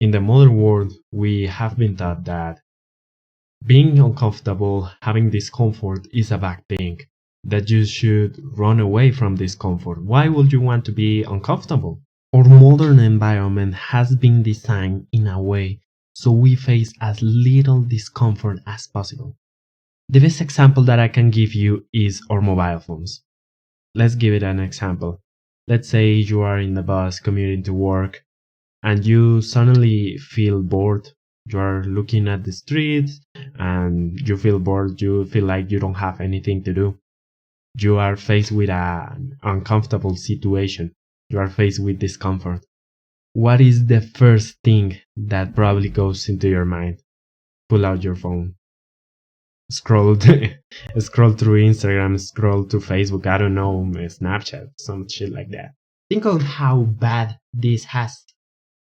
In the modern world, we have been taught that being uncomfortable, having discomfort is a bad thing, that you should run away from discomfort. Why would you want to be uncomfortable? Our modern environment has been designed in a way so we face as little discomfort as possible. The best example that I can give you is our mobile phones. Let's give it an example. Let's say you are in the bus commuting to work and you suddenly feel bored. You are looking at the streets and you feel bored. You feel like you don't have anything to do. You are faced with an uncomfortable situation. You are faced with discomfort. What is the first thing that probably goes into your mind? Pull out your phone. Scroll, scroll through Instagram, scroll to Facebook, I don't know, Snapchat, some shit like that. Think of how bad this has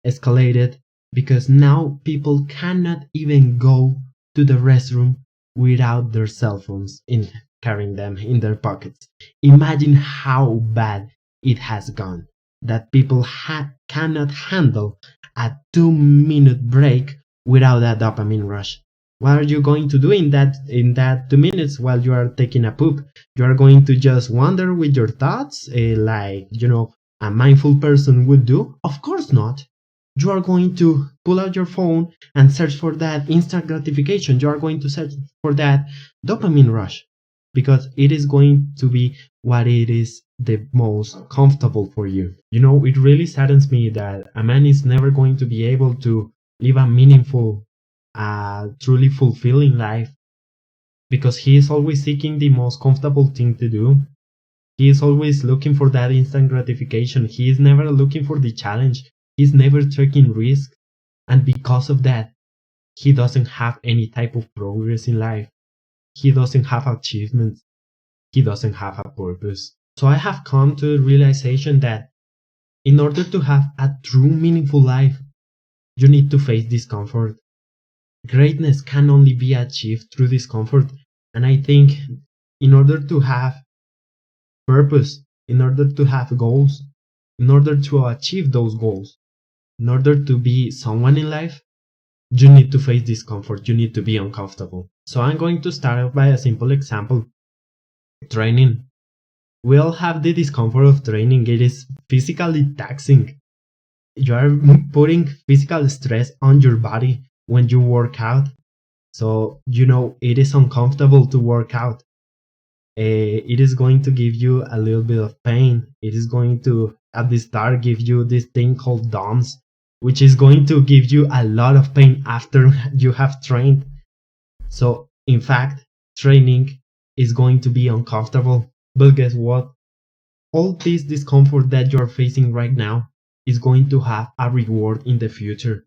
escalated because now people cannot even go to the restroom without their cell phones in carrying them in their pockets. Imagine how bad it has gone that people cannot handle a 2 minute break without a dopamine rush. What are you going to do in that 2 minutes while you are taking a poop? You are going to just wander with your thoughts, like a mindful person would do? Of course not. You are going to pull out your phone and search for that instant gratification. You are going to search for that dopamine rush because it is going to be what it is the most comfortable for you. It really saddens me that a man is never going to be able to live a meaningful, truly fulfilling life because he is always seeking the most comfortable thing to do. He is always looking for that instant gratification. He is never looking for the challenge. He's never taking risks. And because of that, he doesn't have any type of progress in life. He doesn't have achievements. He doesn't have a purpose. So I have come to the realization that in order to have a true meaningful life, you need to face discomfort. Greatness can only be achieved through discomfort. And I think in order to have purpose, in order to have goals, in order to achieve those goals, in order to be someone in life, you need to face discomfort. You need to be uncomfortable. So I'm going to start off by a simple example. Training. We all have the discomfort of training. It is physically taxing. You are putting physical stress on your body when you work out. So, it is uncomfortable to work out. It is going to give you a little bit of pain. It is going to, at the start, give you this thing called DOMS, which is going to give you a lot of pain after you have trained. So, in fact, training is going to be uncomfortable. But guess what? All this discomfort that you're facing right now is going to have a reward in the future.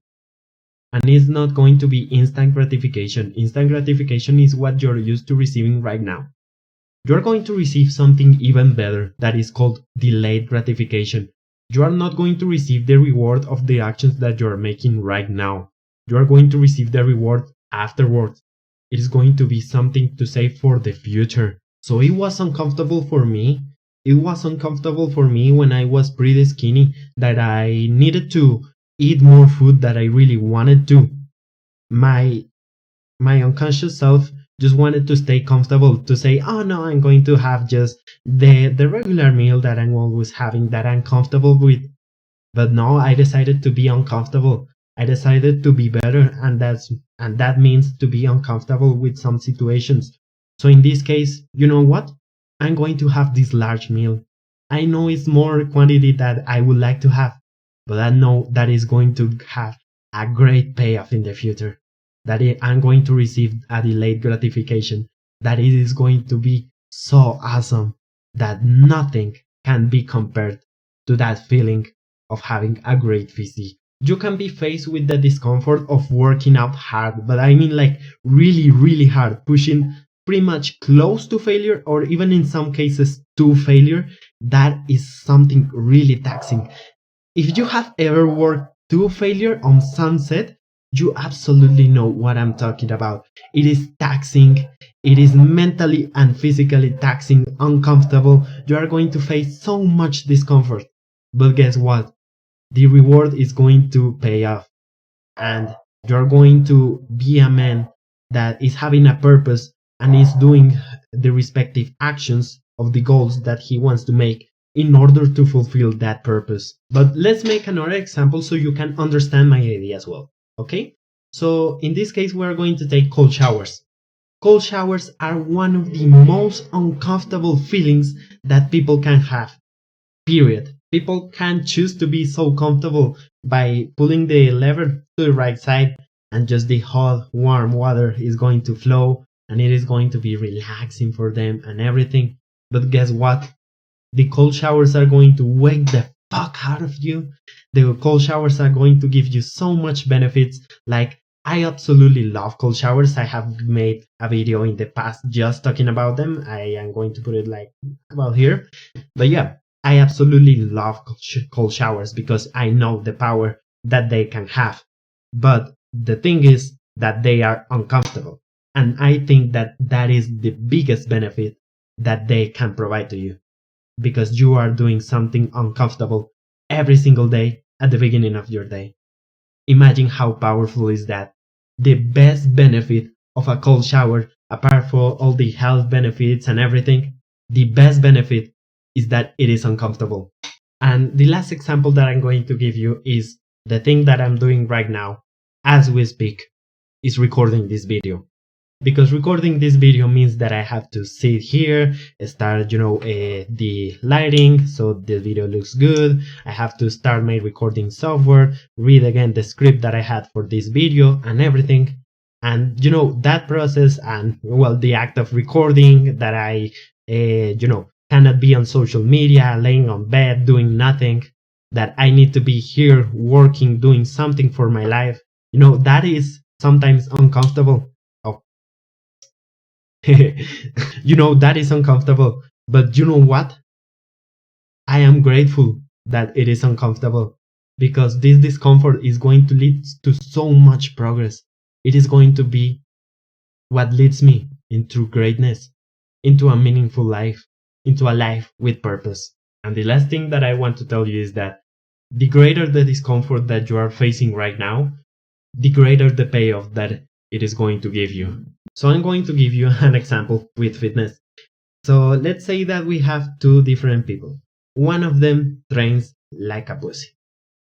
And it's not going to be instant gratification. Instant gratification is what you're used to receiving right now. You're going to receive something even better that is called delayed gratification. You are not going to receive the reward of the actions that you're making right now. You are going to receive the reward afterwards. It is going to be something to save for the future. So it was uncomfortable for me. It was uncomfortable for me when I was pretty skinny that I needed to eat more food that I really wanted to. My unconscious self just wanted to stay comfortable, to say, oh no, I'm going to have just the regular meal that I'm always having, that I'm comfortable with. But no, I decided to be uncomfortable. I decided to be better, and that means to be uncomfortable with some situations. So in this case, you know what? I'm going to have this large meal. I know it's more quantity that I would like to have, but I know that is going to have a great payoff in the future. That I'm going to receive a delayed gratification. That it is going to be so awesome that nothing can be compared to that feeling of having a great physique. You can be faced with the discomfort of working out hard, but I mean like really, really hard, pushing pretty much close to failure or even in some cases to failure. That is something really taxing. If you have ever worked to failure on sunset, you absolutely know what I'm talking about. It is taxing. It is mentally and physically taxing, uncomfortable. You are going to face so much discomfort. But guess what? The reward is going to pay off. and you're going to be a man that is having a purpose and is doing the respective actions of the goals that he wants to make in order to fulfill that purpose. But let's make another example so you can understand my idea as well. Okay? So in this case, we're going to take cold showers. Cold showers are one of the most uncomfortable feelings that people can have. Period. People can choose to be so comfortable by pulling the lever to the right side, and just the hot, warm water is going to flow and it is going to be relaxing for them and everything. But guess what? The cold showers are going to wake the fuck out of you. The cold showers are going to give you so much benefits. Like, I absolutely love cold showers. I have made a video in the past just talking about them. I am going to put it like about here. But yeah, I absolutely love cold showers because I know the power that they can have. But the thing is that they are uncomfortable. And I think that that is the biggest benefit that they can provide to you, because you are doing something uncomfortable every single day at the beginning of your day. Imagine how powerful is that. The best benefit of a cold shower, apart from all the health benefits and everything, the best benefit is that it is uncomfortable. And the last example that I'm going to give you is the thing that I'm doing right now as we speak, is recording this video. Because recording this video means that I have to sit here, start, the lighting so the video looks good. I have to start my recording software, read again the script that I had for this video and everything. And, that process and, well, the act of recording that I, cannot be on social media, laying on bed, doing nothing, that I need to be here working, doing something for my life. That is sometimes uncomfortable. That is uncomfortable. But you know what? I am grateful that it is uncomfortable, because this discomfort is going to lead to so much progress. It is going to be what leads me into greatness, into a meaningful life, into a life with purpose. And the last thing that I want to tell you is that the greater the discomfort that you are facing right now, the greater the payoff that it is going to give you. So I'm going to give you an example with fitness. So let's say that we have two different people. One of them trains like a pussy.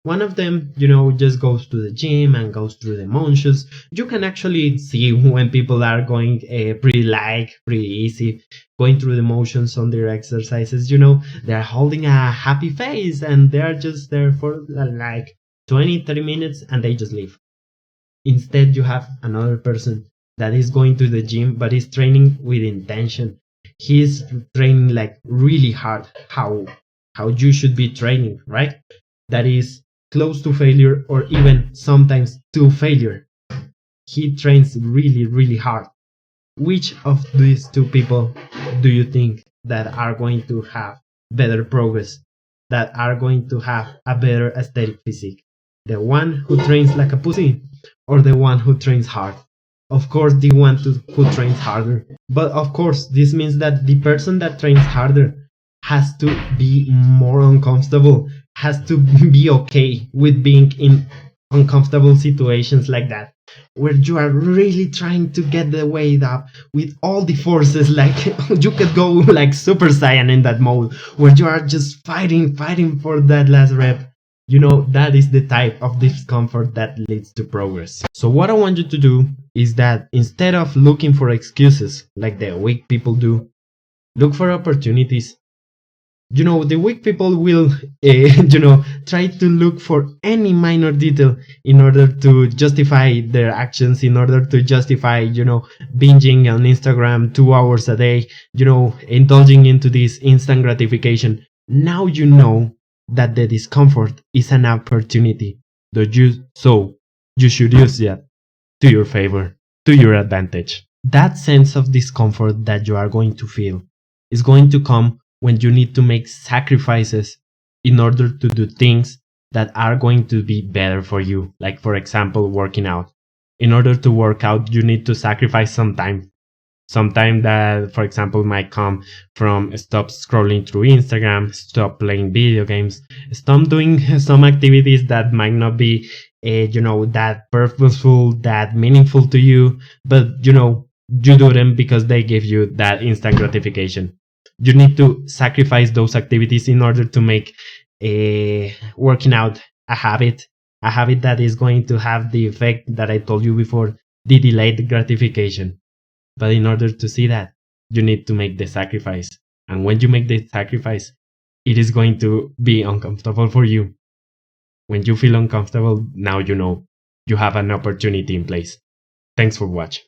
One of them, just goes to the gym and goes through the motions. You can actually see when people are going pretty easy, going through the motions on their exercises. They're holding a happy face and they're just there for like 20-30 minutes and they just leave. Instead, you have another person that is going to the gym but is training with intention. He's training like really hard, how you should be training, right? That is close to failure or even sometimes to failure. He trains really, really hard. Which of these two people do you think that are going to have better progress, that are going to have a better aesthetic physique? The one who trains like a pussy or the one who trains hard? Of course, the one who trains harder. But of course, this means that the person that trains harder has to be more uncomfortable, has to be okay with being in uncomfortable situations like that, where you are really trying to get the weight up with all the forces, like you could go like Super Saiyan in that mode, where you are just fighting for that last rep. That is the type of discomfort that leads to progress. So what I want you to do is that instead of looking for excuses like the weak people do, look for opportunities. The weak people will, try to look for any minor detail in order to justify their actions, in order to justify, binging on Instagram 2 hours a day, indulging into this instant gratification. Now you know that the discomfort is an opportunity. So you should use that to your favor, to your advantage. That sense of discomfort that you are going to feel is going to come when you need to make sacrifices in order to do things that are going to be better for you. Like, for example, working out. In order to work out, you need to sacrifice some time. Some time that, for example, might come from stop scrolling through Instagram, stop playing video games, stop doing some activities that might not be that purposeful, that meaningful to you, but you do them because they give you that instant gratification. You need to sacrifice those activities in order to make working out a habit that is going to have the effect that I told you before, the delayed gratification. But in order to see that, you need to make the sacrifice. And when you make the sacrifice, it is going to be uncomfortable for you. When you feel uncomfortable, now you know you have an opportunity in place. Thanks for watching.